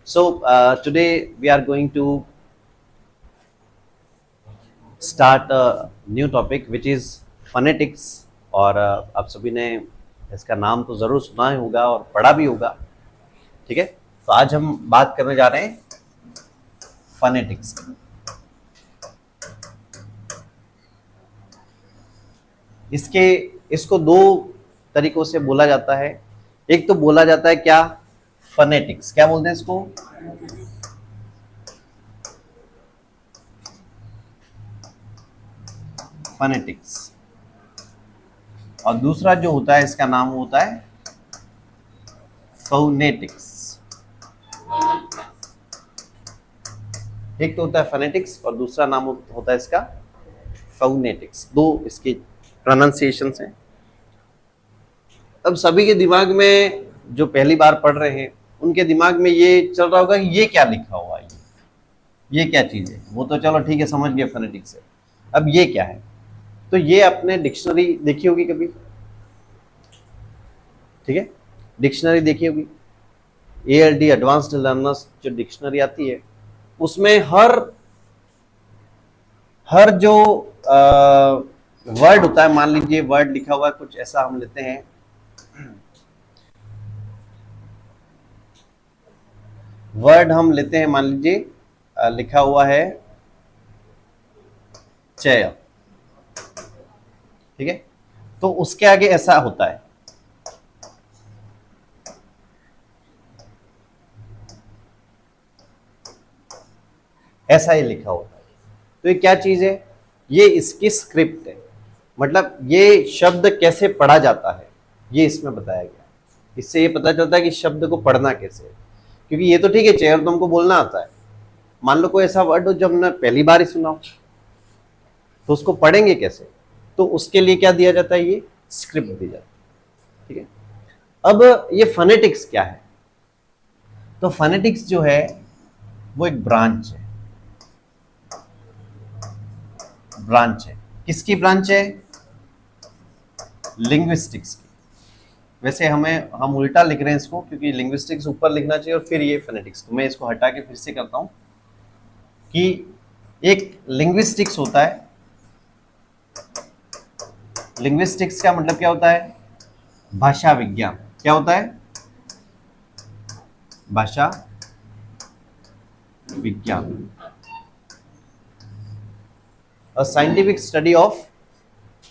Today we are going to start a new topic which is phonetics और आप सभी ने इसका नाम तो ज़रूर सुना ही होगा और पढ़ा भी होगा। ठीक है, तो आज हम बात करने जा रहे हैं phonetics। इसको दो तरीकों से बोला जाता है। एक तो बोला जाता है क्या, phonetics, क्या बोलते हैं इसको, phonetics। और दूसरा जो होता है इसका नाम होता है phonetics। एक तो होता है phonetics और दूसरा नाम होता है इसका phonetics। दो इसके प्रोनाउंसिएशंस हैं। अब सभी के दिमाग में जो पहली बार पढ़ रहे हैं उनके दिमाग में ये चल रहा होगा कि ये क्या लिखा हुआ है, ये क्या चीज है। वो तो चलो ठीक है, समझ गए phonetics से। अब ये क्या है, तो ये आपने डिक्शनरी देखी होगी कभी। ठीक है, डिक्शनरी देखी होगी, ALD एडवांस्ड लर्नर्स जो डिक्शनरी आती है उसमें हर जो वर्ड होता है, मान लीजिए वर्ड लिखा हुआ है कुछ ऐसा, हम लेते हैं वर्ड, हम लेते हैं मान लीजिए लिखा हुआ है चेयर। ठीक है, तो उसके आगे ऐसा होता है, ऐसा ही लिखा होता है। तो ये क्या चीज है, ये इसकी स्क्रिप्ट है, मतलब ये शब्द कैसे पढ़ा जाता है ये इसमें बताया गया है। इससे ये पता चलता है कि शब्द को पढ़ना कैसे है। क्योंकि ये तो ठीक है, चेयर तो हमको बोलना आता है, मान लो कोई ऐसा वर्ड हो जो हमने पहली बार ही सुना हो, तो उसको पढ़ेंगे कैसे। तो उसके लिए क्या दिया जाता है, ये स्क्रिप्ट दी जाती है। ठीक है, अब ये फोनेटिक्स क्या है, तो फोनेटिक्स जो है वो एक ब्रांच है। किसकी ब्रांच है, लिंग्विस्टिक्स की। वैसे हम उल्टा लिख रहे हैं इसको, क्योंकि लिंग्विस्टिक्स ऊपर लिखना चाहिए और फिर ये फोनेटिक्स। तो मैं इसको हटा के फिर से करता हूं कि एक लिंग्विस्टिक्स होता है। लिंग्विस्टिक्स का मतलब क्या होता है, भाषा विज्ञान। क्या होता है, भाषा विज्ञान। A scientific study of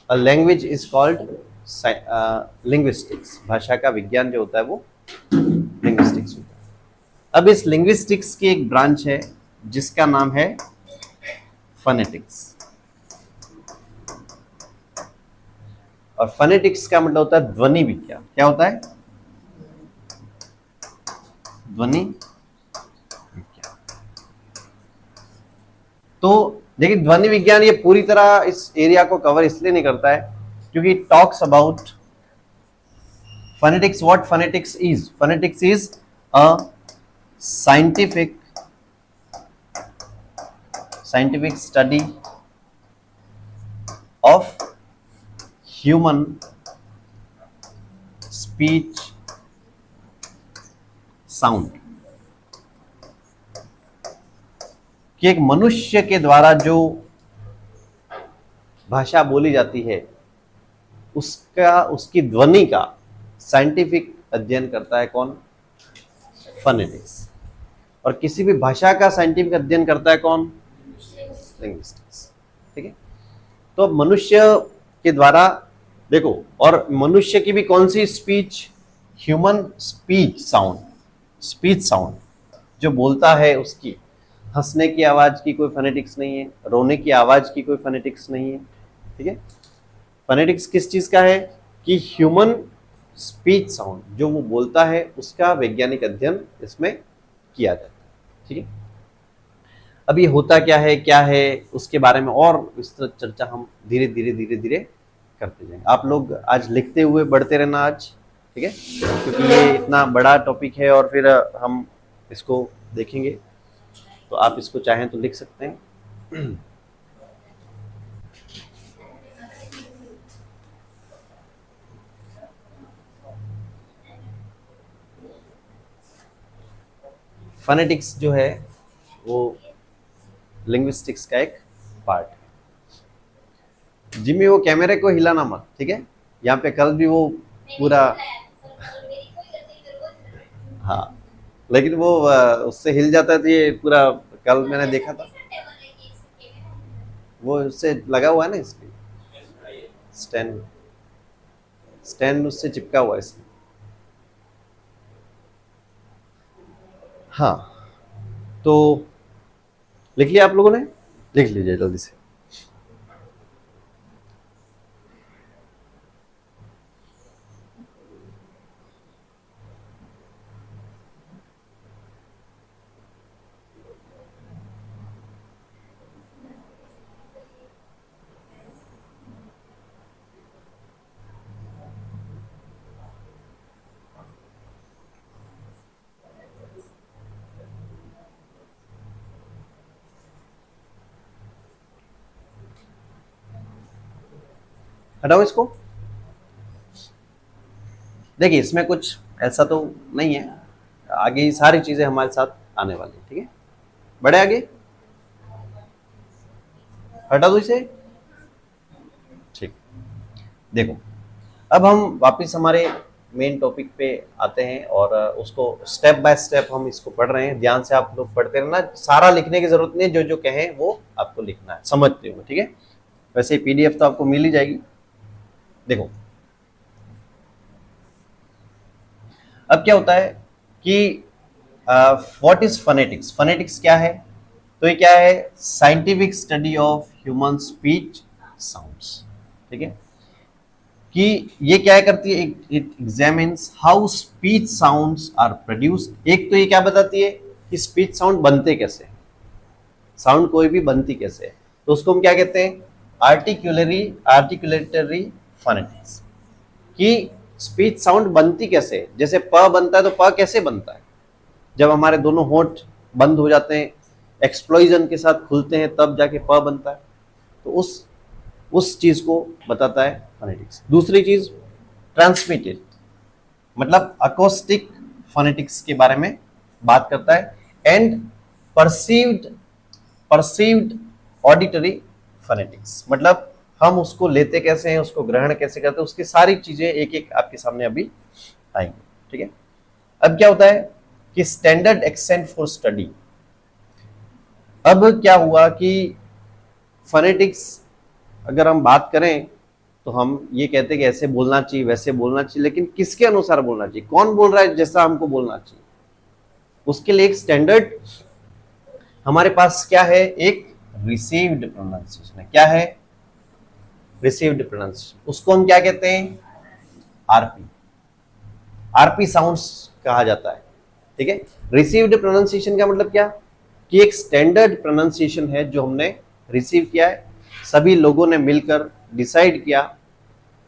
a language is called linguistics। भाषा का विज्ञान जो होता है वो लिंग्विस्टिक्स होता है। अब इस लिंग्विस्टिक्स की एक ब्रांच है जिसका नाम है फोनेटिक्स। और फोनेटिक्स का मतलब होता है ध्वनि विज्ञान। क्या होता है, ध्वनि विज्ञान। तो देखिए, ध्वनि विज्ञान ये पूरी तरह इस एरिया को कवर इसलिए नहीं करता है क्योंकि talks about phonetics। what phonetics is, phonetics is a scientific study of human speech sound। कि एक मनुष्य के द्वारा जो भाषा बोली जाती है उसकी ध्वनि का साइंटिफिक अध्ययन करता है कौन, फोनेटिक्स। और किसी भी भाषा का साइंटिफिक अध्ययन करता है कौन, लिंग्विस्टिक्स। ठीक है, तो मनुष्य के द्वारा देखो, और मनुष्य की भी कौन सी स्पीच, ह्यूमन स्पीच साउंड जो बोलता है उसकी। हंसने की आवाज की कोई फोनेटिक्स नहीं है, रोने की आवाज की कोई फोनेटिक्स नहीं है। ठीक है, फोनेटिक्स किस चीज का है कि ह्यूमन स्पीच साउंड जो वो बोलता है उसका वैज्ञानिक अध्ययन इसमें किया जाता है। ठीक है, अब ये होता क्या है उसके बारे में और विस्तृत चर्चा हम धीरे धीरे करते जाएंगे। आप लोग आज लिखते हुए बढ़ते रहना आज। ठीक है, क्योंकि ये इतना बड़ा टॉपिक है और फिर हम इसको देखेंगे, तो आप इसको चाहें तो लिख सकते हैं। फोनेटिक्स जो है वो लिंग्विस्टिक्स का एक पार्ट है। जिम्मी वो कैमरे को हिलाना मत, ठीक है? यहाँ पे कल भी वो पूरा हाँ, लेकिन वो उससे हिल जाता था ये पूरा, कल मैंने देखा था वो उससे लगा हुआ है ना, इसलिए स्टैंड स्टैंड उससे चिपका हुआ है इसलिए। हाँ, तो लिख लिया आप लोगों ने? लिख लीजिए जल्दी से। हटाओ इसको। देखिए इसमें कुछ ऐसा तो नहीं है, आगे ही सारी चीजें हमारे साथ आने वाली, ठीक है? बढ़े आगे, हटा दो इसे। ठीक, देखो अब हम वापस हमारे मेन टॉपिक पे आते हैं और उसको स्टेप बाय स्टेप हम इसको पढ़ रहे हैं। ध्यान से आप लोग पढ़ते रहना, सारा लिखने की जरूरत नहीं है, जो जो कहें वो आपको लिखना है समझते हुए, ठीक है? वैसे पीडीएफ तो आपको मिल ही जाएगी। देखो अब क्या होता है कि व्हाट इज फोनेटिक्स? फोनेटिक्स क्या है? तो ये क्या है? Scientific study of human speech sounds, ठीक है? कि ये क्या करती है? It examines how speech sounds are produced. एक तो ये क्या बताती है कि स्पीच साउंड बनते कैसे हैं, साउंड कोई भी बनती कैसे है, तो उसको हम क्या कहते हैं? Articulatory phonetics. कि स्पीच साउंड बनती कैसे है, जैसे प बनता है तो प कैसे बनता है? जब हमारे दोनों होंठ बंद हो जाते हैं, एक्सप्लोजन के साथ खुलते हैं, तब जाके प बनता है। तो उस चीज को बताता है फोनेटिक्स। दूसरी चीज ट्रांसमिटेड, मतलब अकोस्टिक फोनेटिक्स के बारे में बात करता है। And perceived perceived auditory phonetics, मतलब हम उसको लेते कैसे हैं, उसको ग्रहण कैसे करते हैं, उसकी सारी चीजें एक एक आपके सामने अभी आएंगी, ठीक है? अब क्या होता है कि स्टैंडर्ड एक्सेंट फॉर स्टडी। अब क्या हुआ कि फोनेटिक्स अगर हम बात करें तो हम ये कहते हैं कि ऐसे बोलना चाहिए, वैसे बोलना चाहिए, लेकिन किसके अनुसार बोलना चाहिए? कौन बोल रहा है जैसा हमको बोलना चाहिए? उसके लिए एक स्टैंडर्ड हमारे पास क्या है? एक रिसीव्ड प्रोनाउंसिएशन है। क्या है? Received pronunciation. उसको हम क्या कहते हैं? आरपी। आरपी साउंड्स कहा जाता है, ठीक है? रिसीव्ड प्रोनाउंसिएशन का मतलब क्या? कि एक स्टैंडर्ड प्रोनाउंसिएशन है जो हमने रिसीव किया है, सभी लोगों ने मिलकर डिसाइड किया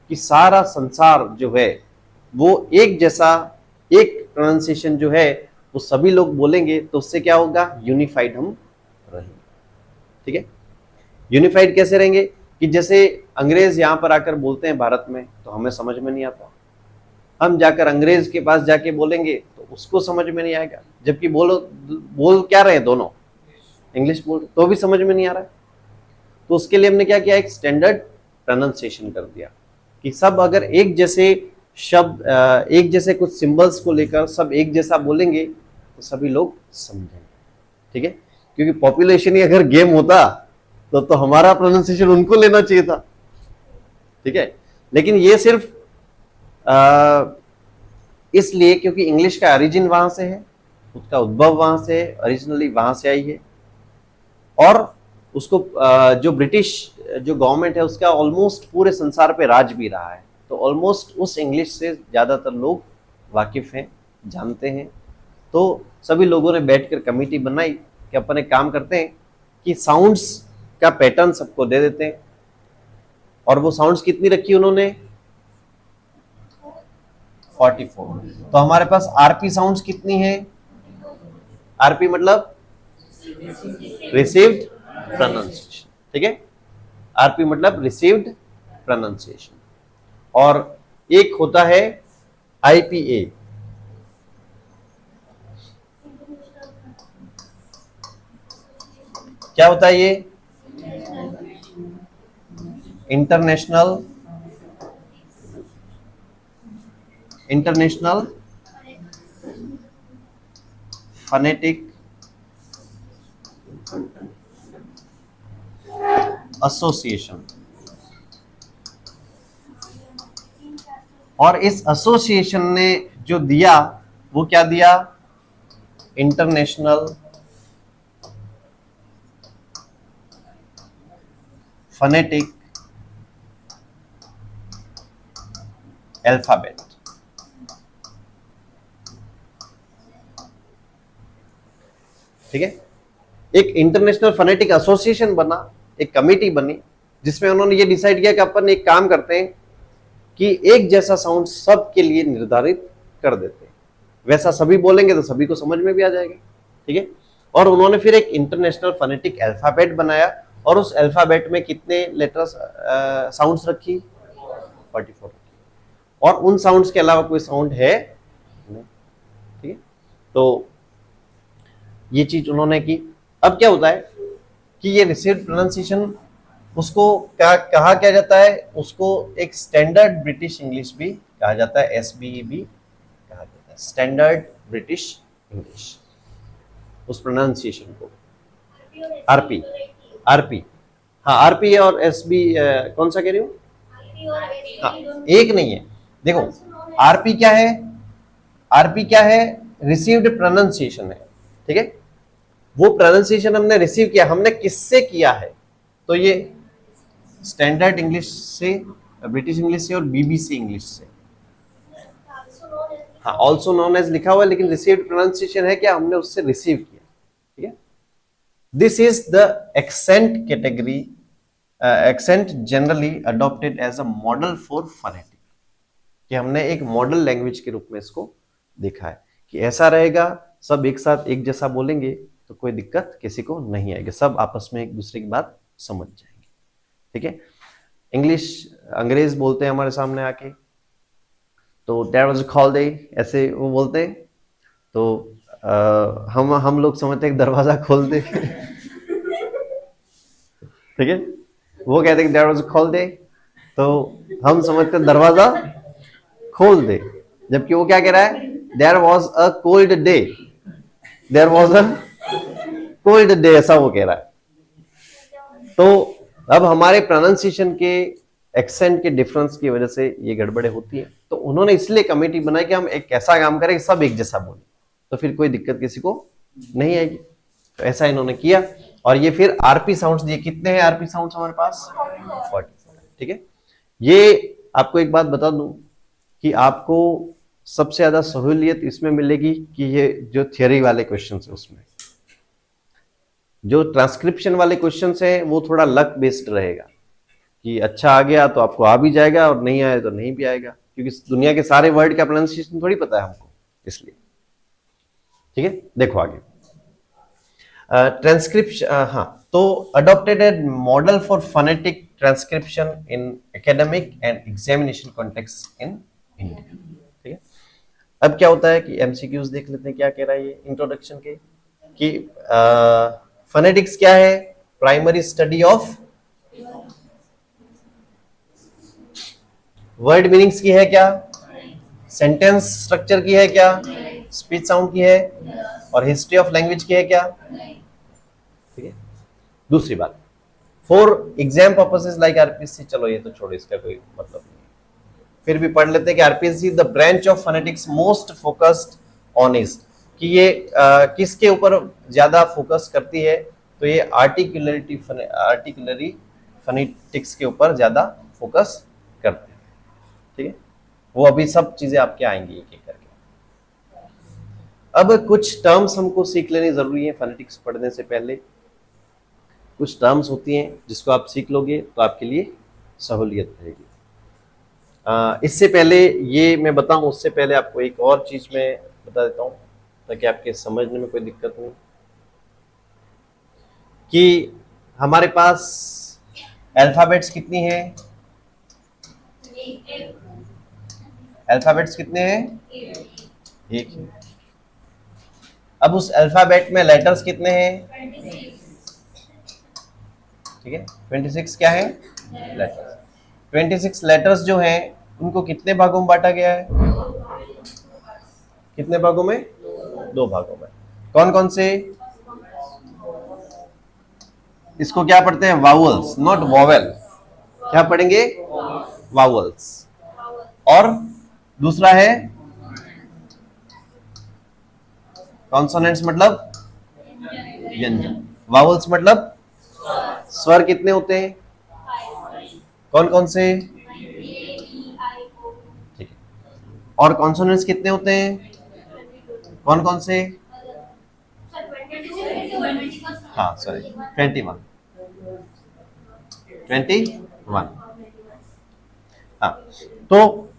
कि सारा संसार जो है वो एक जैसा एक प्रोनाउंसिएशन जो है वो सभी लोग बोलेंगे, तो उससे क्या होगा? यूनिफाइड हम रहेंगे, ठीक है? यूनिफाइड कैसे रहेंगे? कि जैसे अंग्रेज यहां पर आकर बोलते हैं भारत में तो हमें समझ में नहीं आता, हम जाकर अंग्रेज के पास जाके बोलेंगे तो उसको समझ में नहीं आएगा, जबकि बोल क्या रहे हैं दोनों? इंग्लिश बोल, तो भी समझ में नहीं आ रहा है। तो उसके लिए हमने क्या किया? एक स्टैंडर्ड प्रोनाउंसिएशन कर दिया कि सब अगर एक जैसे शब्द, एक जैसे कुछ सिंबल्स को लेकर सब एक जैसा बोलेंगे तो सभी लोग समझेंगे, ठीक है? क्योंकि पॉपुलेशन ही अगर गेम होता तो हमारा प्रोनाउंसिएशन उनको लेना चाहिए था, ठीक है? लेकिन ये सिर्फ इसलिए क्योंकि इंग्लिश का ओरिजिन वहां से है, उसका उद्भव वहां से है, ओरिजिनली वहां से आई है। और उसको जो ब्रिटिश जो गवर्नमेंट है उसका ऑलमोस्ट पूरे संसार पे राज भी रहा है, तो ऑलमोस्ट उस इंग्लिश से ज्यादातर लोग वाकिफ हैं, जानते हैं। तो सभी लोगों ने बैठकर कमेटी बनाई कि अपन एक काम करते हैं कि साउंड्स का पैटर्न सबको दे देते हैं। और वो साउंड्स कितनी रखी उन्होंने? 44। तो हमारे पास आरपी साउंड्स कितनी है? आरपी मतलब रिसीव्ड प्रोनाउंसिएशन, ठीक है? आरपी मतलब रिसीव्ड प्रोनाउंसिएशन। और एक होता है आईपीए। क्या होता है ये? International international phonetic association. और इस एसोसिएशन ने जो दिया वो क्या दिया? International phonetic alphabet. ठीक है, एक इंटरनेशनल फनेटिक एसोसिएशन बना, एक कमेटी बनी जिसमें उन्होंने ये डिसाइड किया कि अपन एक काम करते हैं कि एक जैसा साउंड सबके लिए निर्धारित कर देते हैं, वैसा सभी बोलेंगे तो सभी को समझ में भी आ जाएगा। ठीक है, और उन्होंने फिर एक इंटरनेशनल फनेटिक अल्फाबेट बनाया और उस अल्फाबेट में कितने लेटर्स साउंड्स रखी? 44 रखी। और उन साउंड्स के अलावा कोई साउंड है नहीं। ठीक है, तो ये चीज उन्होंने की। अब क्या होता है कि ये रिसीव्ड प्रोनाउंसिएशन उसको क्या कहा क्या जाता है? उसको एक स्टैंडर्ड ब्रिटिश इंग्लिश भी कहा जाता है, एसबीई भी कहा जाता है, स्टैंडर्ड ब्रिटिश इंग्लिश। उस प्रोनाउंसिएशन को आरपी आरपी हाँ, आरपी और एसबी कौन सा कह रही हो? हाँ, एक नहीं है। देखो, आरपी क्या है? आरपी क्या है? रिसीव्ड प्रोनाउंसिएशन है। ठीक है, वो प्रोनाउंसिएशन हमने रिसीव किया, हमने किससे किया है? तो ये स्टैंडर्ड इंग्लिश से, ब्रिटिश इंग्लिश से और बीबीसी इंग्लिश से। हाँ, ऑल्सो नोन एज लिखा हुआ है, लेकिन रिसीव्ड प्रोनाउंसिएशन है क्या? हमने उससे रिसीव किया। ठीक है, this is the accent category, accent generally adopted as a model for phonetic, कि हमने एक मॉडल लैंग्वेज के रूप में इसको देखा है कि ऐसा रहेगा, सब एक साथ एक जैसा बोलेंगे तो कोई दिक्कत किसी को नहीं आएगी, सब आपस में एक दूसरे की बात समझ जाएंगे। ठीक है, इंग्लिश अंग्रेज बोलते हैं हमारे सामने आके, तो देयर वाज अ हॉलिडे ऐसे वो बोलते हैं, तो हम लोग समझते हैं दरवाजा खोल दे। ठीक है, वो कहते हैं देयर वाज अ हॉलिडे, तो हम समझते हैं दरवाजा खोल दे, जबकि वो क्या कह रहा है? There was a cold day, there was a cold day, ऐसा वो कह रहा है। तो अब हमारे प्रोनाउंसिएशन के एक्सेंट के डिफरेंस की वजह से ये गड़बड़े होती है, तो उन्होंने इसलिए कमेटी बनाई कि हम एक ऐसा काम करें कि सब एक जैसा बोले, तो फिर कोई दिक्कत किसी को नहीं आएगी। तो ऐसा इन्होंने किया, और ये फिर आरपी साउंड्स दिए। कितने हैं आरपी साउंड्स हमारे पास? 44। ठीक है, ये आपको एक बात बता दूं कि आपको सबसे ज्यादा सहूलियत इसमें मिलेगी कि ये जो थियोरी वाले क्वेश्चन है उसमें, जो ट्रांसक्रिप्शन वाले क्वेश्चन है वो थोड़ा लक बेस्ड रहेगा कि अच्छा आ गया तो आपको आ भी जाएगा और नहीं आया तो नहीं भी आएगा, क्योंकि दुनिया के सारे वर्ड का प्रोनाउंसिएशन थोड़ी पता है हमको, इसलिए। ठीक है, देखो आगे ट्रांसक्रिप्शन। हाँ, तो adopted A model for phonetic transcription in academic and examination context in India. ठीक है, अब क्या होता है कि एमसीक्यूज देख लेते हैं क्या कह रहा है ये इंट्रोडक्शन के, कि फोनेटिक्स क्या है? Primary study of word meanings की है क्या? सेंटेंस स्ट्रक्चर की है क्या? स्पीच साउंड की है? और हिस्ट्री ऑफ लैंग्वेज की है क्या? ठीक है, दूसरी बात, for exam purposes like RPSC, चलो ये तो छोड़ो, इसका कोई मतलब नहीं, फिर भी पढ़ लेते हैं कि RPSC the branch of phonetics most focused on is, कि ये किसके ऊपर ज्यादा फोकस करती है? तो ये आर्टिकुलरी फोनेटिक्स के ऊपर ज्यादा फोकस करते हैं। ठीक है, वो अभी सब चीजें आपके आएंगी एक एक करके। अब कुछ टर्म्स हमको सीख लेनी जरूरी है फोनेटिक्स पढ़ने से पहले। कुछ टर्म्स होती हैं जिसको आप सीख लोगे तो आपके लिए सहूलियत रहेगी। इससे पहले ये मैं बताऊं, उससे पहले आपको एक और चीज मैं बता देता हूं ताकि आपके समझने में कोई दिक्कत नहीं, कि हमारे पास अल्फाबेट्स कितनी हैं? अल्फाबेट्स कितने हैं? एक है। अब उस अल्फाबेट में लेटर्स कितने हैं? ठीक है, 26 क्या है, लेटर्स। 26 लेटर्स जो हैं उनको कितने भागों में बांटा गया है, कितने भागों में, 2 भागों में। कौन कौन से, इसको क्या पढ़ते हैं, वावल्स, नॉट वॉवेल। क्या पढ़ेंगे, वावल्स। और दूसरा है कॉन्सोनेंट्स, मतलब व्यंजन। वावल्स मतलब स्वर कितने होते हैं, कौन कौन से, ठीक है। और कॉन्सोनेंट्स कितने होते हैं, कौन कौन से, हाँ सॉरी 21, 21। हाँ, तो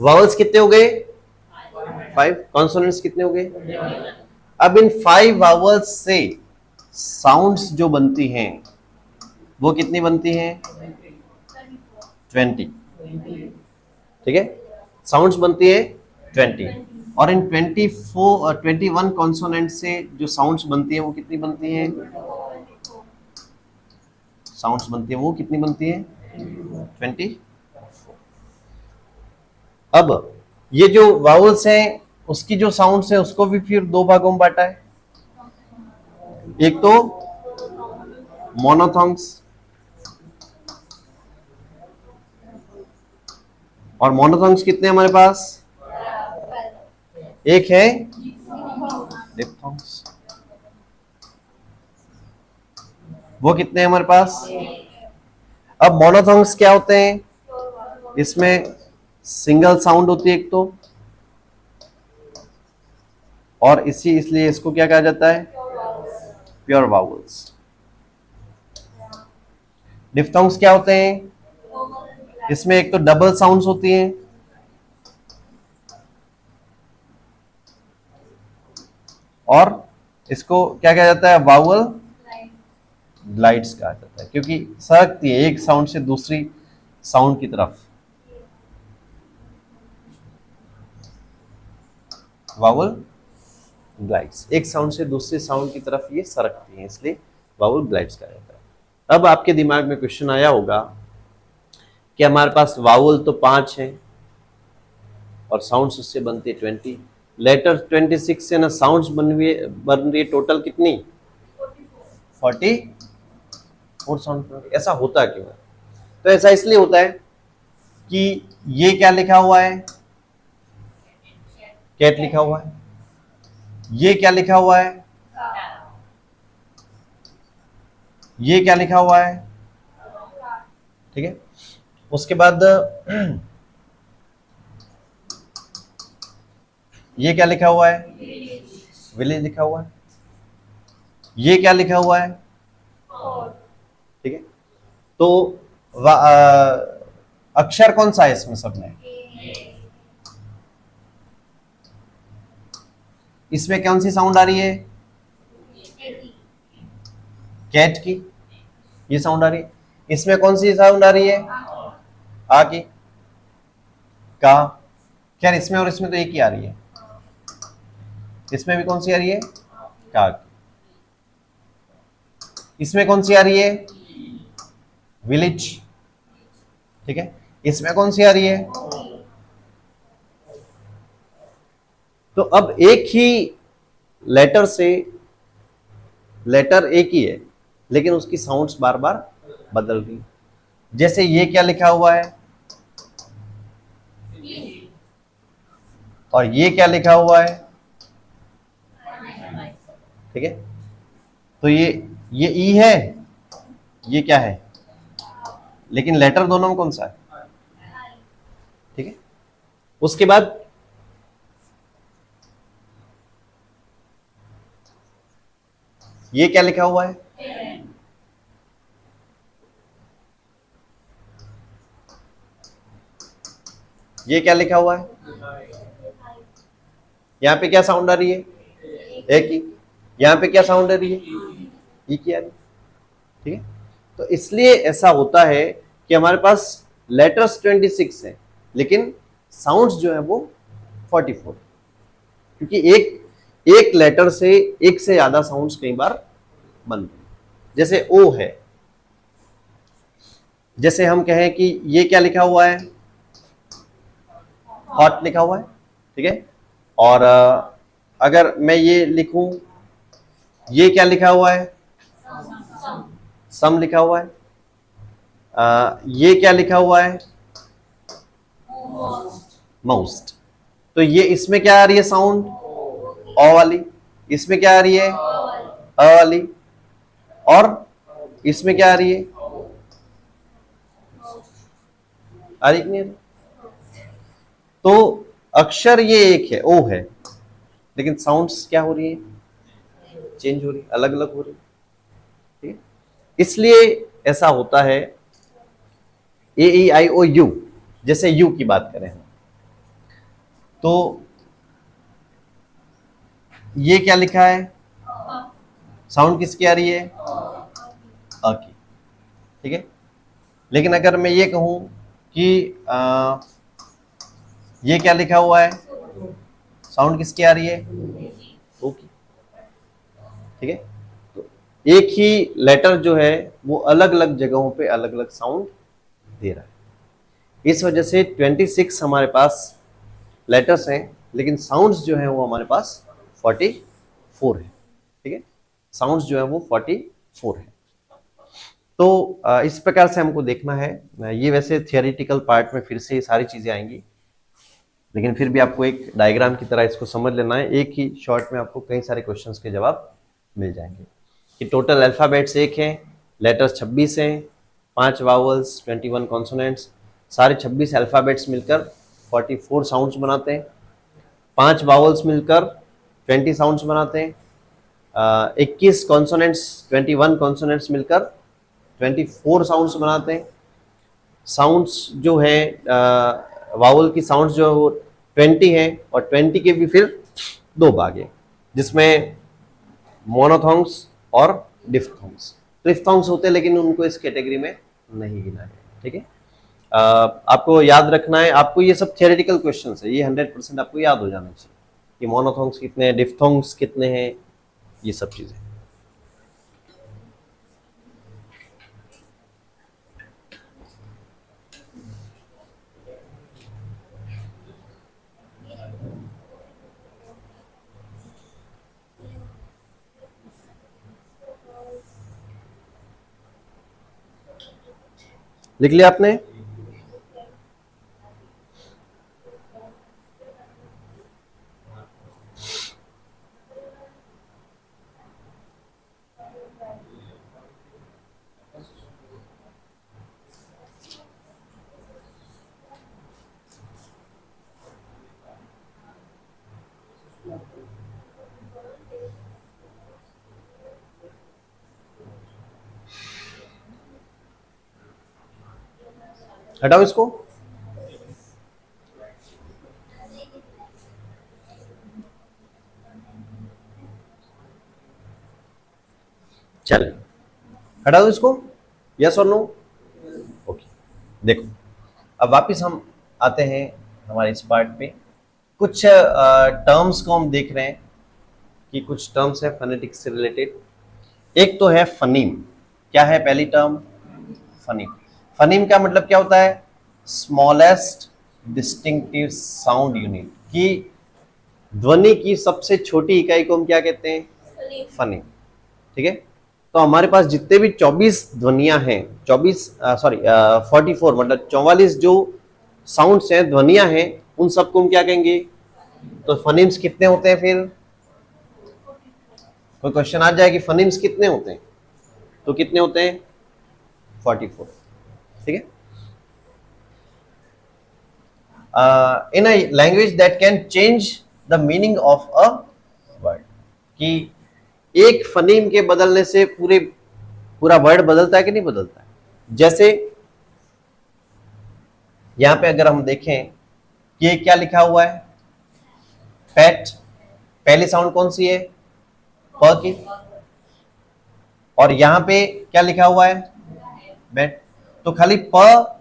वावल्स कितने हो गए, 5, कॉन्सोनेंट्स कितने हो गए। अब इन 5 वावल्स से साउंड्स जो बनती हैं वो कितनी बनती हैं, 20, ठीक है, साउंड्स बनती है 20। और इन 21 कॉन्सोनेंट से जो साउंड्स बनती है वो कितनी बनती है, साउंड्स बनती है वो कितनी बनती है, 20। अब ये जो वावल्स हैं उसकी जो साउंड्स है उसको भी फिर 2 भागों में बांटा है। एक तो मोनोथॉन्ग्स, और मोनोथॉन्ग्स कितने हमारे पास, एक है डिप्थॉन्ग्स, वो कितने हैं हमारे पास। अब मोनोथॉन्ग्स क्या होते हैं, इसमें सिंगल साउंड होती है एक तो, और इसलिए इसको क्या कहा जाता है, प्योर वावल्स। डिप्थॉन्ग्स क्या होते हैं, इसमें एक तो डबल साउंड्स होती हैं, और इसको क्या कहा जाता है, वावल ग्लाइड्स कहा जाता है, क्योंकि सरकती है एक साउंड से दूसरी साउंड की तरफ। वावल ग्लाइड्स, एक साउंड से दूसरे साउंड की तरफ ये सरकती हैं, इसलिए वावल ग्लाइड्स कहा जाता है। अब आपके दिमाग में क्वेश्चन आया होगा कि हमारे पास वावल तो 5 हैं और साउंड्स उससे बनती 20, लेटर 26 से ना साउंड्स बन रही है टोटल कितनी, 44 साउंड। ऐसा होता क्यों है, तो ऐसा इसलिए होता है कि ये क्या लिखा हुआ है, कैट लिखा हुआ है, ये क्या लिखा हुआ है, ये क्या लिखा हुआ है, ठीक है। उसके बाद ये क्या लिखा हुआ है, विलेज लिखा हुआ है, ये क्या लिखा हुआ है, ठीक है। तो अक्षर कौन सा है इसमें सब में, इसमें कौन सी साउंड आ रही है, कैट की, ये साउंड आ रही है। इसमें कौन सी साउंड आ रही है, आ की, का। खैर इसमें और इसमें तो एक ही आ रही है, इसमें भी कौन सी आ रही है, का की। इसमें कौन सी आ रही है, विलेज, ठीक है। इसमें कौन सी आ रही है, तो अब एक ही लेटर से, लेटर एक ही है लेकिन उसकी साउंड्स बार बार बदल रही। जैसे ये क्या लिखा हुआ है, और ये क्या लिखा हुआ है, ठीक है। तो ये ई है, ये क्या है, लेकिन लेटर दोनों में कौन सा है, ठीक है। उसके बाद ये क्या लिखा हुआ है, ये क्या लिखा हुआ है, यहां पे क्या साउंड आ रही है, एक ही। यहां पे क्या साउंड आ रही है, ई की आ रही है, ठीक है। तो इसलिए ऐसा होता है कि हमारे पास लेटर्स 26 है लेकिन साउंड्स जो है वो 44, क्योंकि एक लेटर से एक से ज्यादा साउंड्स कई बार बनते हैं। जैसे ओ है, जैसे हम कहें कि ये क्या लिखा हुआ है, हॉट लिखा हुआ है, ठीक है। और अगर मैं ये लिखूं, ये क्या लिखा हुआ है, सम लिखा हुआ है। ये क्या लिखा हुआ है, मोस्ट। तो ये इसमें क्या आ रही है साउंड, ओ वाली। इसमें क्या आ रही है, अ वाली। और इसमें क्या आ रही है, आ रही कि नहीं आ रही? तो अक्षर ये एक है, ओ है, लेकिन साउंड्स क्या हो रही है, चेंज हो रही है, अलग अलग हो रही है, ठीक है। इसलिए ऐसा होता है। ए ई आई ओ यू, जैसे यू की बात करें हम, तो ये क्या लिखा है, साउंड किसकी आ रही है, अ की, ठीक है। लेकिन अगर मैं ये कहूं कि ये क्या लिखा हुआ है, साउंड किसकी आ रही है, ओ की, ठीक है। तो एक ही लेटर जो है वो अलग अलग जगहों पे अलग अलग साउंड दे रहा है। इस वजह से 26 हमारे पास लेटर्स हैं, लेकिन साउंड्स जो है वो हमारे पास 44 है, ठीक है। साउंड्स जो है वो 44 है। तो इस प्रकार से हमको देखना है। ये वैसे थियोरेटिकल पार्ट में फिर से ये सारी चीजें आएंगी, लेकिन फिर भी आपको एक डायग्राम की तरह इसको समझ लेना है। एक ही शॉर्ट में आपको कई सारे क्वेश्चंस के जवाब मिल जाएंगे। कि टोटल अल्फाबेट्स 1 हैं, लेटर्स 26 हैं, 5 वावल्स, 21 कॉन्सोनेंट्स, सारे 26 अल्फाबेट्स मिलकर 44 साउंड्स बनाते हैं। 5 वावल्स मिलकर 20 साउंड्स बनाते हैं। 21 कॉन्सोनेंट्स, 21 कॉन्सोनेंट्स मिलकर 24 साउंड्स बनाते हैं। साउंड्स जो है वावल की साउंड्स जो है वो 20 है, और 20 के भी फिर 2 भाग है, जिसमें मोनोथॉन्ग्स और डिफ्थॉन्ग्स। डिफ्थॉन्ग्स होते हैं लेकिन उनको इस कैटेगरी में नहीं गिना गया, ठीक है। आपको याद रखना है, आपको ये सब थियोरेटिकल क्वेश्चंस है, ये 100% आपको याद हो जाना चाहिए कि मोनोथॉन्ग्स कितने हैं, डिफ्थॉन्ग्स कितने हैं, ये सब चीजें। लिख लिया आपने? हटाओ इसको। चल हटा दो इसको, यस और नो। ओके, देखो अब वापस हम आते हैं हमारे इस पार्ट पे। कुछ टर्म्स को हम देख रहे हैं कि कुछ टर्म्स है फोनेटिक्स से रिलेटेड। एक तो है फनीम। क्या है पहली टर्म? फनीम। फनीम का मतलब क्या होता है? स्मॉलेस्ट डिस्टिंक्टिव साउंड यूनिट, की ध्वनि की सबसे छोटी इकाई को हम क्या कहते हैं? फनीम, ठीक है। तो हमारे पास जितने भी 24 ध्वनियां हैं, 44 मतलब 44 जो साउंड्स हैं, ध्वनियां हैं, उन सबको हम क्या कहेंगे? तो फनीम्स कितने होते हैं फिर? कोई क्वेश्चन आ जाए कि फनीम्स कितने होते हैं, तो कितने होते हैं? 44, ठीक है। In a language that can change the meaning of a word, कि एक फनीम के बदलने से पूरा वर्ड बदलता है कि नहीं बदलता है। जैसे यहां पे अगर हम देखें कि ये क्या लिखा हुआ है, पैट, पहली साउंड कौन सी है? प की। और यहां पे क्या लिखा हुआ है? बैट। तो खाली प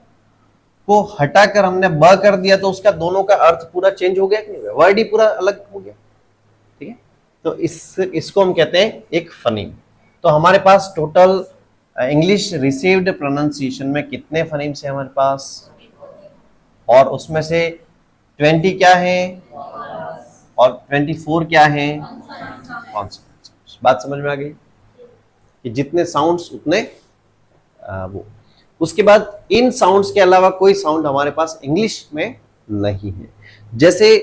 को हटाकर हमने ब कर दिया, तो उसका दोनों का अर्थ पूरा चेंज हो गया कि नहीं? वर्ड ही पूरा अलग हो गया, ठीक है। तो इसको हम कहते हैं एक फनीम। तो हमारे पास टोटल इंग्लिश रिसीव्ड प्रोनाउंसिएशन में कितने फनीम्स हैं हमारे पास, और उसमें से 20 क्या है और 24 क्या है, कॉन्सोनेंट। बात समझ में आ गई कि जितने साउंड्स उतने वो। उसके बाद इन साउंड्स के अलावा कोई साउंड हमारे पास इंग्लिश में नहीं है। जैसे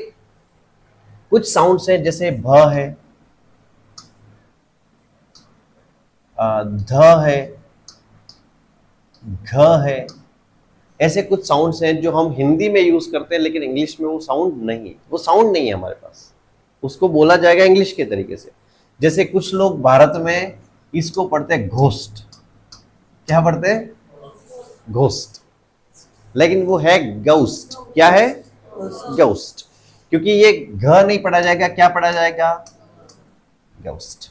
कुछ साउंड्स हैं, जैसे भ है, ध है, घ है, ऐसे कुछ साउंड्स हैं जो हम हिंदी में यूज करते हैं लेकिन इंग्लिश में वो साउंड नहीं है, वो साउंड नहीं है हमारे पास, उसको बोला जाएगा इंग्लिश के तरीके से। जैसे कुछ लोग भारत में इसको पढ़ते हैं घोस्ट, क्या पढ़ते हैं, घोस्ट, लेकिन वो है गौस्ट। क्या है, गौस्ट, क्योंकि ये घ नहीं पढ़ा जाएगा, क्या पढ़ा जाएगा, गौस्ट।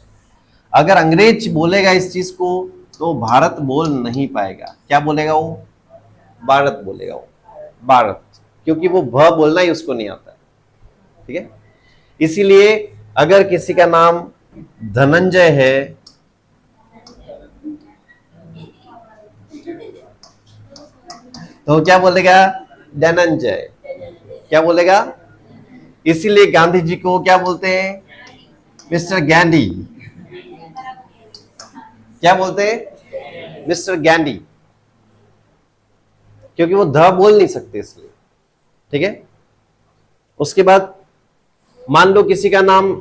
अगर अंग्रेज बोलेगा इस चीज को तो भारत बोल नहीं पाएगा, क्या बोलेगा वो, भारत बोलेगा वो, भारत, क्योंकि वो भ बोलना ही उसको नहीं आता है। ठीक है, इसीलिए अगर किसी का नाम धनंजय है तो क्या बोलेगा, धनंजय, क्या बोलेगा। इसीलिए गांधी जी को क्या बोलते हैं, मिस्टर गांधी, क्या बोलते हैं, मिस्टर गांधी, क्योंकि वो ध बोल नहीं सकते इसलिए। ठीक है, उसके बाद मान लो किसी का नाम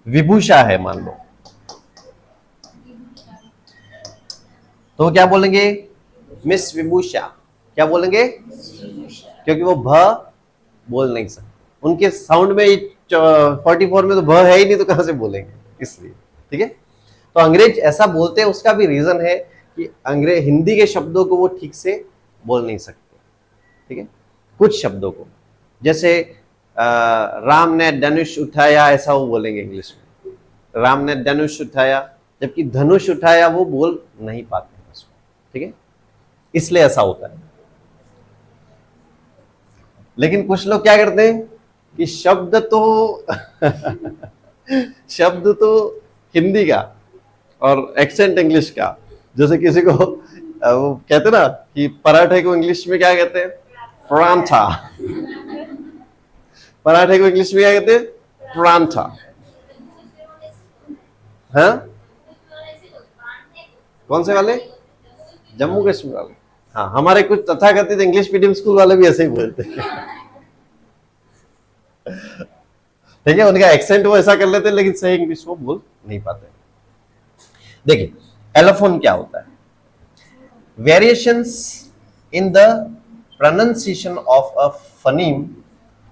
विभूषा है, मान लो, तो क्या बोलेंगे, मिस विभूषा, क्या बोलेंगे, क्योंकि वो भ बोल नहीं सकते, उनके साउंड में 44 में तो भ है ही नहीं, तो कहां से बोलेंगे, इसलिए। ठीक है, तो अंग्रेज ऐसा बोलते हैं, उसका भी रीजन है कि अंग्रेज हिंदी के शब्दों को वो ठीक से बोल नहीं सकते। ठीक है, कुछ शब्दों को, जैसे राम ने धनुष उठाया, ऐसा वो बोलेंगे इंग्लिश में, राम ने धनुष उठाया, जबकि धनुष उठाया वो बोल नहीं पाते हैं उसको। ठीक है, इसलिए ऐसा होता है। लेकिन कुछ लोग क्या करते हैं कि शब्द तो शब्द तो हिंदी का और एक्सेंट इंग्लिश का, जैसे किसी को वो कहते ना कि पराठे को इंग्लिश में क्या कहते हैं, परांठा, पराठे को इंग्लिश में क्या कहते हैं, परांठा। हाँ, कौन से वाले, जम्मू कश्मीर वाले। हाँ, हमारे कुछ तथाकथित इंग्लिश मीडियम स्कूल वाले भी ऐसे ही बोलते हैं। ठीक है, उनका एक्सेंट वो ऐसा कर लेते हैं लेकिन सही इंग्लिश वो बोल नहीं पाते। देखिए एलोफोन क्या होता है, variations in the pronunciation of a phoneme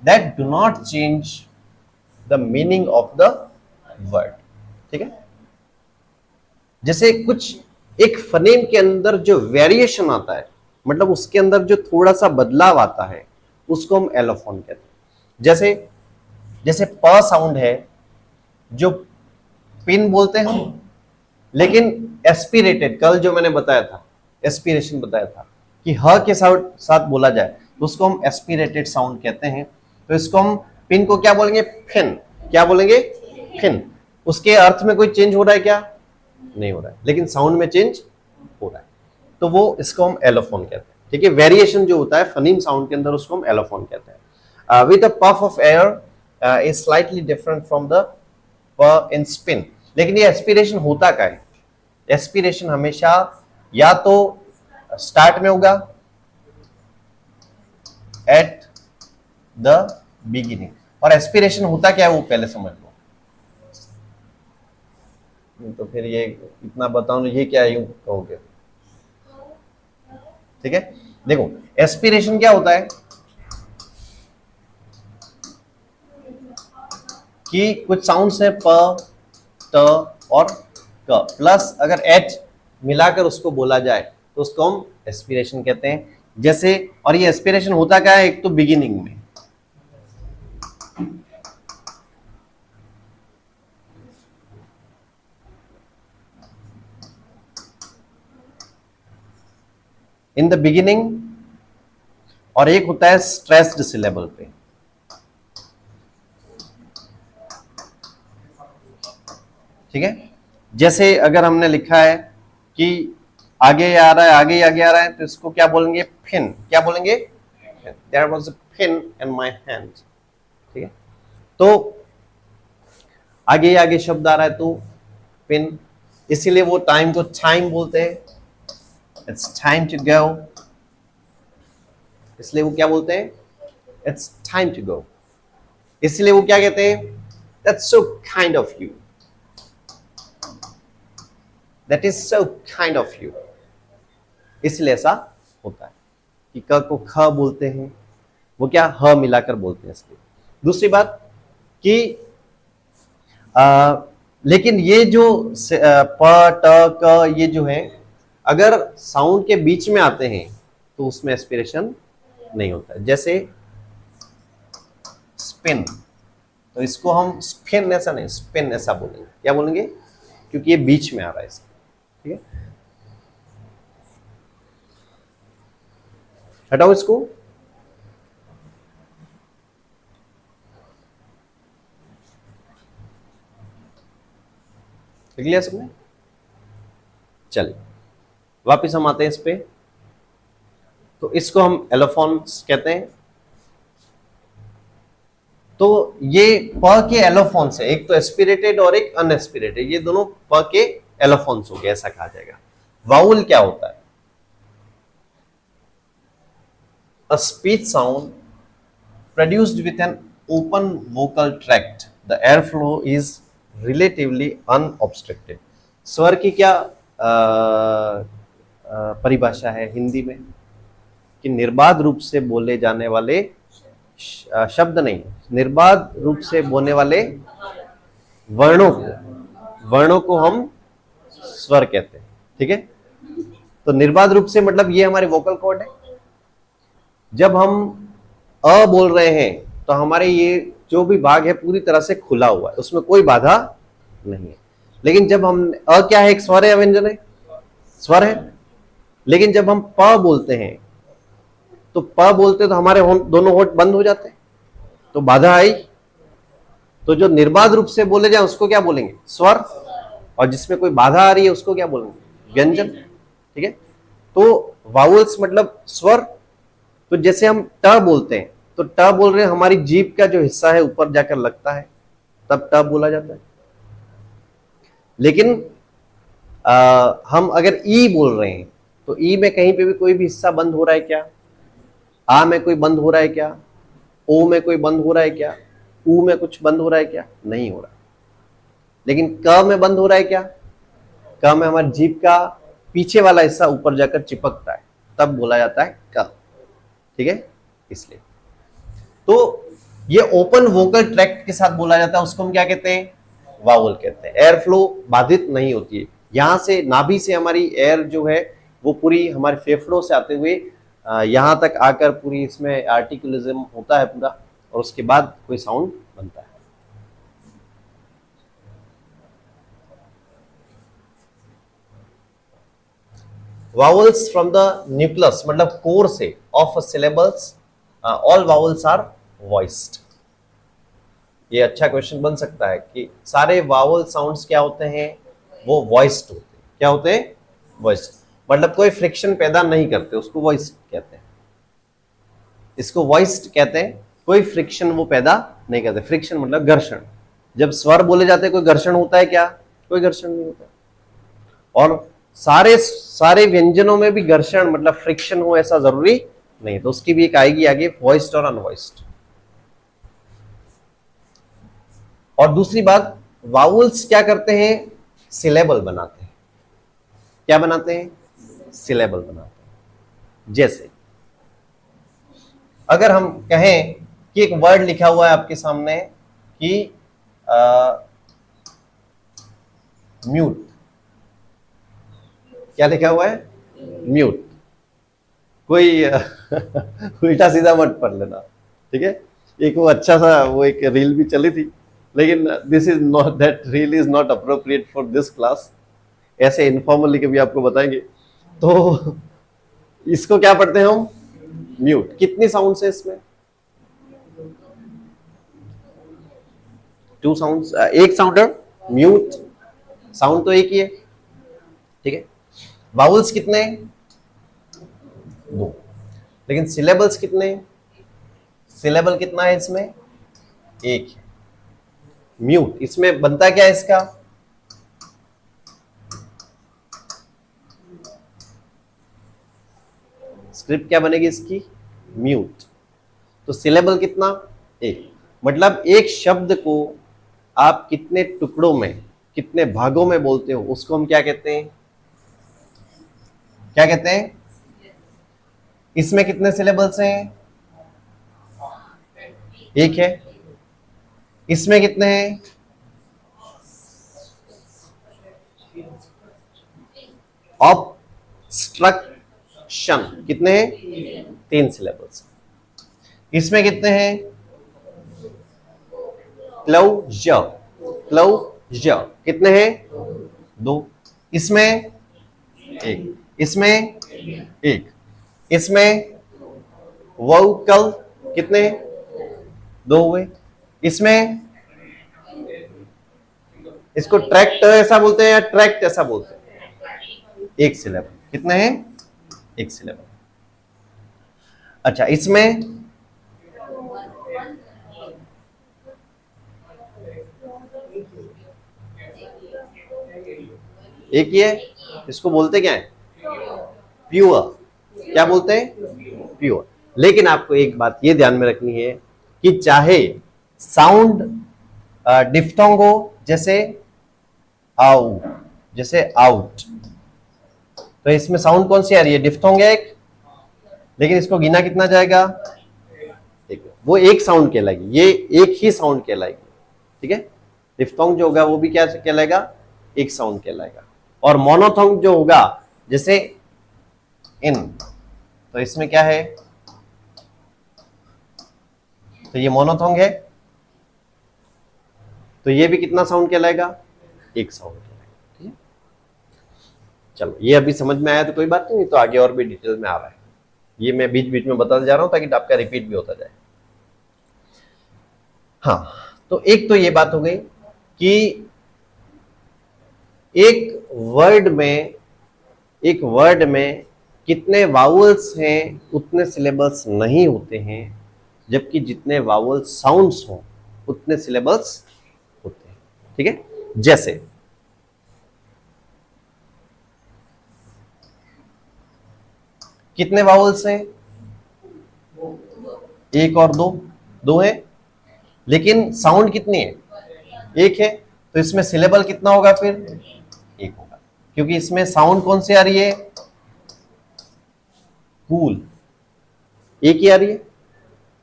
that do not change the meaning of the word. ठीक है, जैसे कुछ एक फनेम के अंदर जो वेरिएशन आता है, मतलब उसके अंदर जो थोड़ा सा बदलाव आता है, उसको हम एलोफोन कहते हैं। जैसे जैसे प साउंड है जो पिन बोलते हैं हम, लेकिन एस्पिरेटेड, कल जो मैंने बताया था, एस्पिरेशन बताया था कि ह के साथ बोला जाए तो उसको हम एस्पिरेटेड साउंड कहते हैं। तो इसको हम पिन को क्या बोलेंगे, फिन, क्या बोलेंगे, फिन। उसके अर्थ में कोई चेंज हो रहा है क्या, नहीं हो रहा है, लेकिन साउंड में चेंज हो रहा है, तो वो इसको हम एलोफोन कहते हैं। ठीक है, वेरिएशन जो होता है फनीम साउंड के अंदर उसको हम एलोफोन कहते हैं। With a puff of air is slightly different from the प इन स्पिन। लेकिन ये एस्पिरेशन होता क्या है, एस्पिरेशन हमेशा या तो स्टार्ट में होगा, एट द बिगिनिंग, और एस्पिरेशन होता क्या है वो पहले समझ लो। तो फिर ये इतना बताऊं ये क्या यूं कहोगे। ठीक है, देखो एस्पिरेशन क्या होता है कि कुछ साउंड्स है प, त और क, प्लस अगर एच मिलाकर उसको बोला जाए तो उसको हम एस्पिरेशन कहते हैं। जैसे, और ये एस्पिरेशन होता क्या है, एक तो बिगिनिंग में, इन द बिगिनिंग, और एक होता है स्ट्रेस्ड सिलेबल पे। ठीक है। जैसे अगर हमने लिखा है कि आगे आ रहा है, आगे आगे आ रहा है, तो इसको क्या बोलेंगे? फिन। क्या बोलेंगे? There was a fin in my hand. ठीक है, तो आगे आगे शब्द आ रहा है तो पिन, इसीलिए वो टाइम को टाइम बोलते हैं। इट्स टाइम टू गो, इसलिए वो क्या बोलते हैं? It's time to go. इसलिए वो क्या कहते हैं? That's so kind of you, that is so kind of you. इसलिए ऐसा होता है कि क को ख बोलते हैं, वो क्या ह मिलाकर बोलते हैं इसलिए। दूसरी बात कि लेकिन ये जो प ट क ये जो है, अगर साउंड के बीच में आते हैं तो उसमें एस्पिरेशन नहीं होता है। जैसे स्पिन, तो इसको हम स्पिन ऐसा नहीं, स्पिन ऐसा बोलेंगे। क्या बोलेंगे? क्योंकि ये बीच में आ रहा है इसका। ठीक है, हटाओ इसको। लिख लिया सबने? चलिए वापिस हम आते हैं इस पे। तो इसको हम एलोफोन्स कहते हैं। तो ये प के एलोफोन्स है, एक तो एस्पिरेटेड और एक अनएस्पिरेटेड, ये दोनों प के एलोफोन्स हो गए, ऐसा कहा जाएगा। वाउल क्या होता है? A speech sound produced with an open vocal tract, the airflow is relatively unobstructed। स्वर की क्या परिभाषा है हिंदी में? कि निर्बाध रूप से बोले जाने वाले शब्द नहीं, निर्बाध रूप से बोलने वाले वर्णों को हम स्वर कहते हैं। ठीक है, तो निर्बाध रूप से मतलब ये हमारे वोकल कॉर्ड है। जब हम अ बोल रहे हैं तो हमारे ये जो भी भाग है पूरी तरह से खुला हुआ है, उसमें कोई बाधा नहीं है। लेकिन जब हम अ क्या है? एक स्वर है या व्यंजन है? स्वर है। लेकिन जब हम प बोलते हैं तो प बोलते तो हमारे दोनों होठ बंद हो जाते हैं, तो बाधा आई। तो जो निर्बाध रूप से बोले जाए उसको क्या बोलेंगे? स्वर। और जिसमें कोई बाधा आ रही है उसको क्या बोलेंगे? व्यंजन। ठीक है, तो वाउल्स मतलब स्वर। तो जैसे हम ट बोलते हैं तो ट बोल रहे हैं, हमारी जीभ का जो हिस्सा है ऊपर जाकर लगता है, तब ट बोला जाता है। लेकिन हम अगर ई बोल रहे हैं तो ई में कहीं पे भी कोई भी हिस्सा बंद हो रहा है क्या? आ में कोई बंद हो रहा है क्या? ओ में कोई बंद हो रहा है क्या? ऊ में कुछ बंद हो रहा है क्या? नहीं हो रहा। लेकिन क में बंद हो रहा है क्या? क में हमारी जीभ का पीछे वाला हिस्सा ऊपर जाकर चिपकता है, तब बोला जाता है क। ठीक है, इसलिए तो ये ओपन वोकल ट्रैक्ट के साथ बोला जाता है, उसको हम क्या कहते हैं? वावल कहते हैं। एयर फ्लो बाधित नहीं होती है। यहां से नाभि से हमारी एयर जो है वो पूरी हमारे फेफड़ों से आते हुए यहां तक आकर पूरी इसमें आर्टिकुलिज्म होता है पूरा, और उसके बाद कोई साउंड बनता है। वावल्स फ्रॉम द न्यूक्लियस मतलब कोर से of syllables, all vowels are voiced. ये अच्छा क्वेश्चन बन सकता है कि सारे वावल साउंड्स क्या होते हैं? वो वॉइस्ड होते हैं। क्या होते हैं? वॉइस्ड। मतलब कोई फ्रिक्शन पैदा नहीं करते, उसको वॉइस्ड कहते हैं। इसको वॉइस्ड कहते हैं, कोई फ्रिक्शन वो पैदा नहीं करते। फ्रिक्शन मतलब घर्षण। जब स्वर बोले जाते हैं कोई घर्षण होता है क्या? कोई घर्षण नहीं होता। और सारे व्यंजनों में भी घर्षण मतलब फ्रिक्शन हो ऐसा जरूरी नहीं, तो उसकी भी एक आएगी आगे, वॉइस्ड और अनवॉइस्ड। और दूसरी बात, वाउल्स क्या करते हैं? सिलेबल बनाते हैं। क्या बनाते हैं? सिलेबल बनाते हैं। जैसे अगर हम कहें कि एक वर्ड लिखा हुआ है आपके सामने कि म्यूट। क्या लिखा हुआ है? म्यूट। कोई उल्टा सीधा मत पढ़ लेना, ठीक है। एक वो अच्छा सा वो एक रील भी चली थी, लेकिन this is not, that reel is not appropriate for this class. ऐसे इनफॉर्मली कभी आपको बताएंगे। तो इसको क्या पढ़ते हैं हम? म्यूट। कितनी साउंड्स है इसमें? 2 साउंड्स। एक साउंड है म्यूट, साउंड तो एक ही है, ठीक है। वाउल्स कितने हैं? 2। लेकिन सिलेबल्स कितने हैं? सिलेबल कितना है इसमें? 1 है। म्यूट, इसमें बनता क्या है इसका? स्क्रिप्ट क्या बनेगी इसकी? म्यूट। तो सिलेबल कितना? 1। मतलब एक शब्द को आप कितने टुकड़ों में, कितने भागों में बोलते हो, उसको हम क्या कहते हैं? क्या कहते हैं? इसमें कितने सिलेबल्स हैं? 1 है। इसमें कितने हैं? ऑब्स्ट्रक्शन कितने हैं? 3 सिलेबल्स। इसमें कितने हैं? क्लोजर, क्लोजर कितने हैं? 2। इसमें 1, इसमें 1, इसमें वोकल कितने? 2 हुए। इसमें इसको ट्रैक्ट ऐसा बोलते हैं या ट्रैक्ट ऐसा बोलते हैं? 1 सिलेबल। कितने हैं? 1 सिलेबल। अच्छा, इसमें एक ही है। इसको बोलते क्या है? प्योर। क्या बोलते हैं? प्योर। लेकिन आपको एक बात ये ध्यान में रखनी है कि चाहे साउंड डिफ्थोंग हो, जैसे आउ, जैसे आउट, तो इसमें साउंड कौन सी आ रही है? डिफ्थोंग है एक, लेकिन इसको गिना कितना जाएगा? एक। वो एक साउंड कहलाएगी, ये एक ही साउंड कहलाएगी, ठीक है। डिफ्थोंग जो होगा वो भी क्या कहलाएगा? एक साउंड कहलाएगा। और मोनोथोंग जो होगा, जैसे इन, तो इसमें क्या है? तो ये मोनोथोंग है, तो ये भी कितना साउंड कहलाएगा? एक साउंड कहलाएगा, ठीक है। चलो, ये अभी समझ में आया तो कोई बात नहीं, तो आगे और भी डिटेल में आ रहा है। ये मैं बीच बीच में बताते जा रहा हूं ताकि आपका रिपीट भी होता जाए। हाँ, तो एक तो ये बात हो गई कि एक वर्ड में कितने वावल्स हैं उतने सिलेबल्स नहीं होते हैं, जबकि जितने वावल साउंड्स हों उतने सिलेबल्स होते हैं, ठीक है। जैसे कितने वावल्स हैं? 1 और 2, 2 है। लेकिन साउंड कितनी है? 1 है। तो इसमें सिलेबल कितना होगा फिर? 1 होगा, क्योंकि इसमें साउंड कौन सी आ रही है? कूल, 1 ही आ रही है।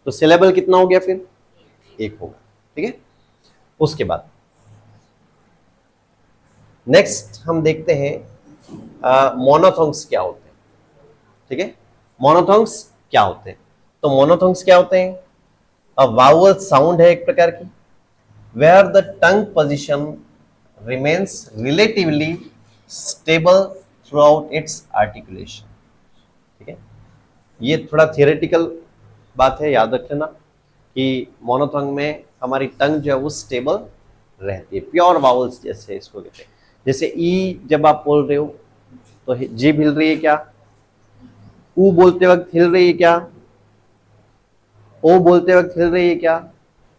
तो सिलेबल कितना हो गया फिर? 1 होगा, ठीक है। उसके बाद नेक्स्ट हम देखते हैं मोनोथोंग्स क्या होते हैं, ठीक है। मोनोथोंग्स क्या होते हैं? तो मोनोथोंग्स क्या होते हैं? वावल साउंड है एक प्रकार की, where the tongue position remains relatively stable throughout its articulation, ठीक है। ये थोड़ा थियोरेटिकल बात है, याद रख लेना कि मोनोथोंग में हमारी टंग जो है वो स्टेबल रहती है, प्योर वावल्स जैसे इसको कहते हैं। जैसे ई जब आप बोल रहे हो तो जीभ हिल रही है क्या? ऊ बोलते वक्त हिल रही है क्या? ओ बोलते वक्त हिल रही है क्या?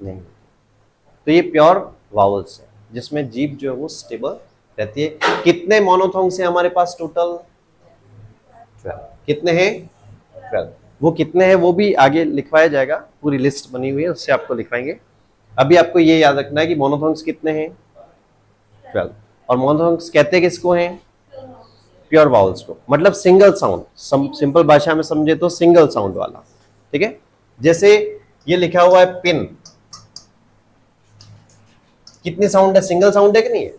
नहीं। तो ये प्योर वावल्स है जिसमें जीभ जो है वो स्टेबल रहती है। कितने मोनोथोंग्स हैं हमारे पास टोटल? 12। कितने हैं? 12। वो कितने हैं वो भी आगे लिखवाया जाएगा, पूरी लिस्ट बनी हुई है, उससे आपको लिखवाएंगे। अभी आपको ये याद रखना है कि मोनोथोंग्स कितने हैं? 12। और मोनोथोंग्स कहते किसको हैं? प्योर वावल्स को, मतलब सिंगल साउंड, सिंपल भाषा में समझे तो सिंगल साउंड वाला, ठीक है। जैसे ये लिखा हुआ है पिन, कितनी साउंड है? सिंगल साउंड है कि नहीं है?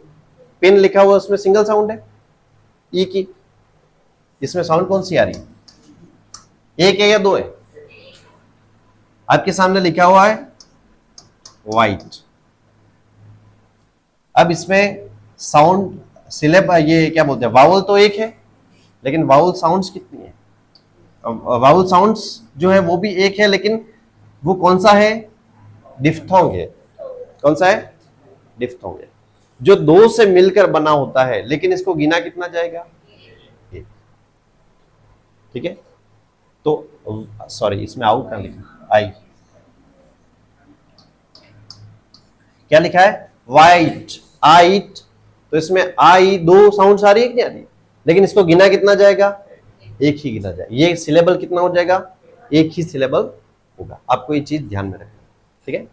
पिन लिखा हुआ है उसमें सिंगल साउंड है, ई की। इसमें साउंड कौन सी आ रही है? एक है या 2 है? आपके सामने लिखा हुआ है वाइट। अब इसमें साउंड ये क्या बोलते हैं, वावल तो एक है, लेकिन वावल साउंड्स कितनी है? वावल साउंड्स जो है वो भी एक है, लेकिन वो कौन सा है? डिफ्थोंग है। कौन सा है? डिफ्थोंग है। जो दो से मिलकर बना होता है, लेकिन इसको गिना कितना जाएगा? एक। ठीक है, तो सॉरी इसमें आउट का लिखा, आई क्या लिखा है? वाइट, आइट। तो इसमें आई दो साउंड आ रही है कि नहीं आ रही? लेकिन इसको गिना कितना जाएगा? एक ही गिना जाएगा। ये सिलेबल कितना हो जाएगा? एक ही सिलेबल होगा। आपको ये चीज ध्यान में रखना, ठीक है।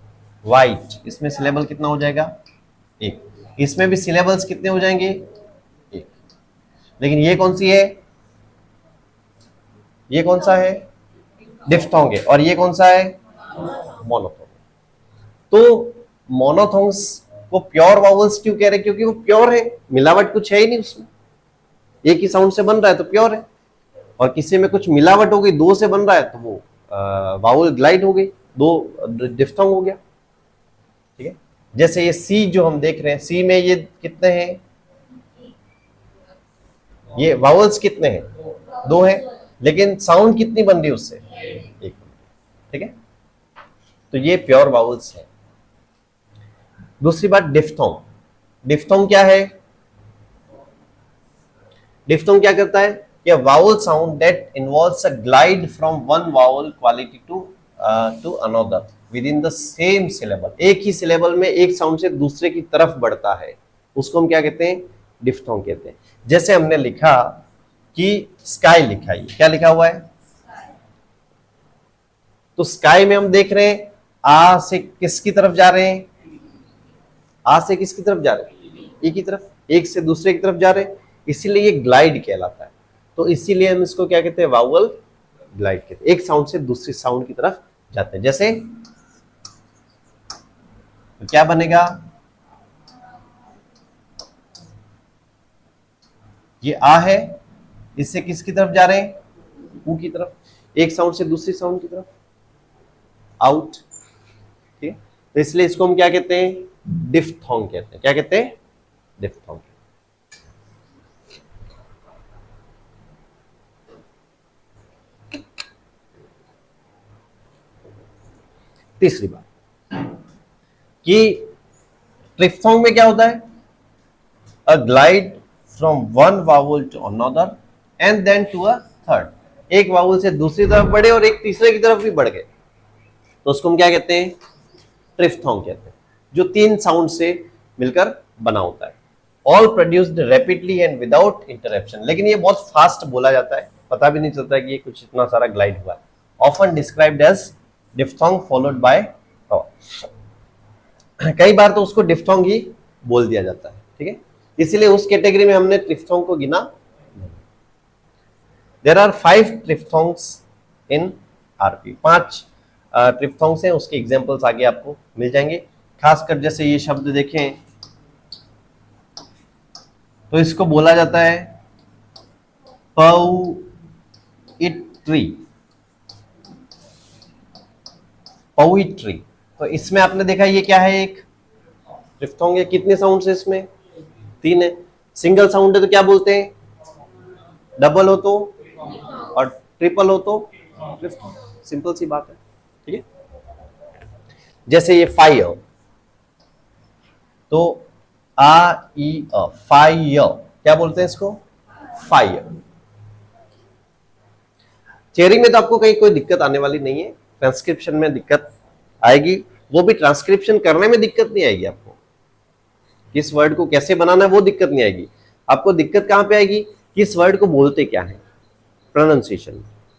वाइट, इसमें सिलेबल कितना हो जाएगा? एक। इसमें भी सिलेबल्स कितने हो जाएंगे? एक। लेकिन ये कौन सी है? ये कौन सा है? डिफ्थोंग है। और ये कौन सा है? मोनोथोंग। तो मोनोथोंग्स को प्योर वावल्स क्यों कह रहे हैं? क्योंकि वो प्योर है, मिलावट कुछ है ही नहीं उसमें, एक ही साउंड से बन रहा है तो प्योर है। और किसी में कुछ मिलावट हो गई, दो से बन रहा है तो वो वावल ग्लाइड हो गई, दो डिफ्थोंग हो गया, ठीक है। जैसे ये सी जो हम देख रहे हैं, सी में ये कितने हैं? ये वावल्स कितने हैं? दो हैं, लेकिन साउंड कितनी बन रही है उससे? एक, ठीक है। तो ये प्योर वावल्स है। दूसरी बात डिफ्थोंग। डिफ्थोंग क्या है? डिफ्थोंग क्या करता है? ये vowel sound that involves a glide from one vowel quality to another within the same syllable. एक ही सिलेबल में एक साउंड से दूसरे की तरफ बढ़ता है, उसको हम क्या कहते हैं? डिफ्थोंग कहते हैं। जैसे हमने लिखा कि स्काई लिखा है, क्या लिखा हुआ है? तो स्काई में हम देख रहे हैं आ से किसकी तरफ जा रहे हैं? आ से किसकी तरफ जा रहे हैं? एक की तरफ, एक से दूसरे की तरफ जा रहे हैं, इसीलिए ये ग्लाइड कहलाता है। तो इसीलिए हम इसको क्या कहते हैं? वावल ग्लाइड कहते हैं। एक साउंड से दूसरी साउंड की तरफ जाते हैं। जैसे तो क्या बनेगा? ये आ है, इससे किसकी तरफ जा रहे हैं? ऊ की तरफ। एक साउंड से दूसरी साउंड की तरफ, आउट, ठीक है। तो इसलिए इसको हम क्या कहते हैं? डिफ्थोंग कहते हैं। क्या कहते हैं? डिफ्थोंग। तीसरी बात कि ट्रिफ्थोंग में क्या होता है? A glide from one vowel to another and then to a third. एक वावल से दूसरी तरफ बढ़े और एक तीसरे की तरफ भी बढ़ गए, तो उसको हम क्या कहते हैं? ट्रिफ्थोंग कहते हैं, जो तीन साउंड से मिलकर बना होता है। All produced rapidly and without interruption. लेकिन ये बहुत फास्ट बोला जाता है, पता भी नहीं चलता कि ये कुछ इतना सारा ग्लाइड हुआ है। Often described as diphthong followed by कई बार तो उसको डिफ्थोंग ही बोल दिया जाता है, ठीक है। इसीलिए उस कैटेगरी में हमने ट्रिफ्थोंग को गिना। There are 5 triphthongs in RP. 5 triphthongs हैं, उसके एग्जांपल्स आगे आपको मिल जाएंगे। खासकर जैसे ये शब्द देखें तो इसको बोला जाता है पोइट्री। पोइट्री, तो इसमें आपने देखा ये क्या है? एक ट्रिफ्थोंग है। कितने साउंड है इसमें? 3 है। सिंगल साउंड है तो क्या बोलते हैं? डबल हो तो, और ट्रिपल हो तो ट्रिफ्थोंग। सिंपल सी बात है, ठीक है। जैसे ये फायर, तो आ ई अ, फायर, क्या बोलते हैं इसको? फायर। थियरी में तो आपको कहीं कोई दिक्कत आने वाली नहीं है, ट्रांसक्रिप्शन में दिक्कत आएगी, वो भी ट्रांसक्रिप्शन करने में दिक्कत नहीं आएगी आपको। किस वर्ड को कैसे बनाना है वो दिक्कत नहीं आएगी आपको। दिक्कत कहां पे आएगी? किस वर्ड को बोलते क्या है, प्रोनाउंसिएशन,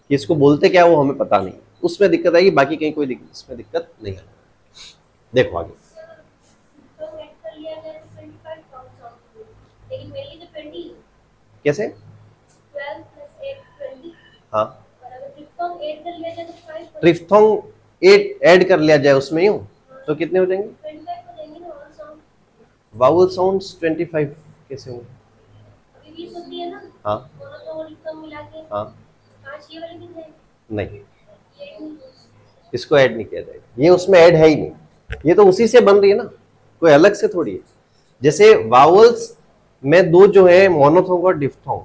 किसको बोलते क्या वो हमें पता नहीं, उसमें दिक्कत आएगी। बाकी कहीं कोई इसमें दिक्कत नहीं आएगी। देखो आगे, कैसे? हाँ, ट्रिफ्थोंग 8 ऐड कर लिया जाए उसमें यूं तो कितने हो जाएंगे? वावल साउंड्स 25 कैसे होंगे? हाँ हाँ, नहीं, इसको ऐड नहीं किया जाएगा, ये उसमें ऐड है ही नहीं, ये तो उसी से बन रही है ना, कोई अलग से थोड़ी है। जैसे वावल्स में दो जो है मोनोथोंग और डिफ्थोंग,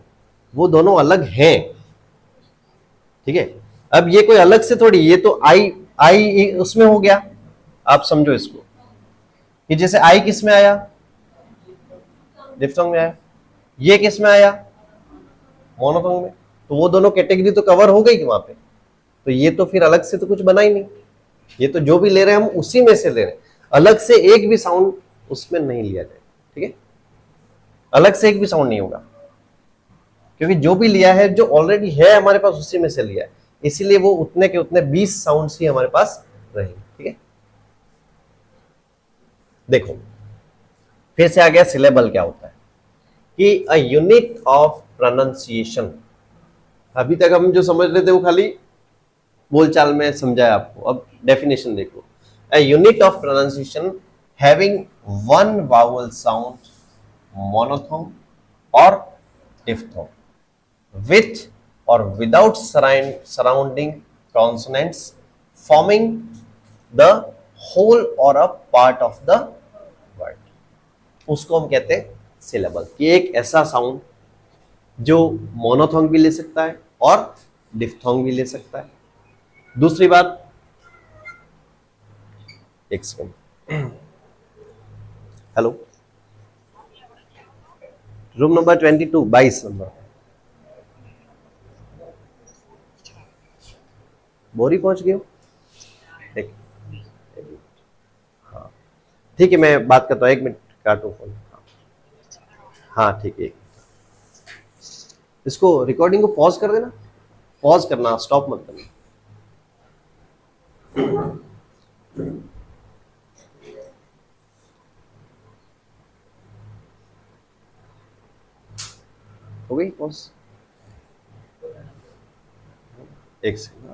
वो दोनों अलग हैं, ठीक है। अब ये कोई अलग से थोड़ी, ये तो आई आई उसमें हो गया। आप समझो इसको कि जैसे आई किस में आया? डिफ्थोंग में आया, ये किस में आया, मोनोथोंग में। तो वो दोनों कैटेगरी तो कवर हो गई वहां पे, तो ये तो फिर अलग से तो कुछ बना ही नहीं, ये तो जो भी ले रहे हैं हम उसी में से ले रहे हैं, अलग से एक भी साउंड उसमें नहीं लिया जाए, ठीक है, अलग से एक भी साउंड नहीं होगा, क्योंकि जो भी लिया है जो ऑलरेडी है हमारे पास उसी में से लिया है, इसीलिए वो उतने के उतने 20 साउंड्स ही हमारे पास रहेंगे, ठीक है। देखो फिर से आ गया सिलेबल क्या होता है, कि अ यूनिट ऑफ प्रोनाउंसिएशन। अभी तक हम जो समझ रहे थे वो खाली बोलचाल में समझाया आपको, अब डेफिनेशन देखो, a unit of pronunciation having one vowel sound monophthong और diphthong with or without surrounding consonants forming the whole or a part of the word, उसको हम कहते हैं सिलेबल, कि एक ऐसा साउंड जो मोनोथोंग भी ले सकता है और डिफ्थोंग भी ले सकता है। दूसरी बात, एक second, hello, room number 22, 22 number, बोरी पहुंच गए हो, ठीक, हाँ ठीक है, मैं बात करता हूँ, 1 मिनट काटो फोन, हाँ ठीक है, इसको रिकॉर्डिंग को पॉज कर देना, पॉज करना, स्टॉप मत करना। हो गई पॉज, एक सेकंड,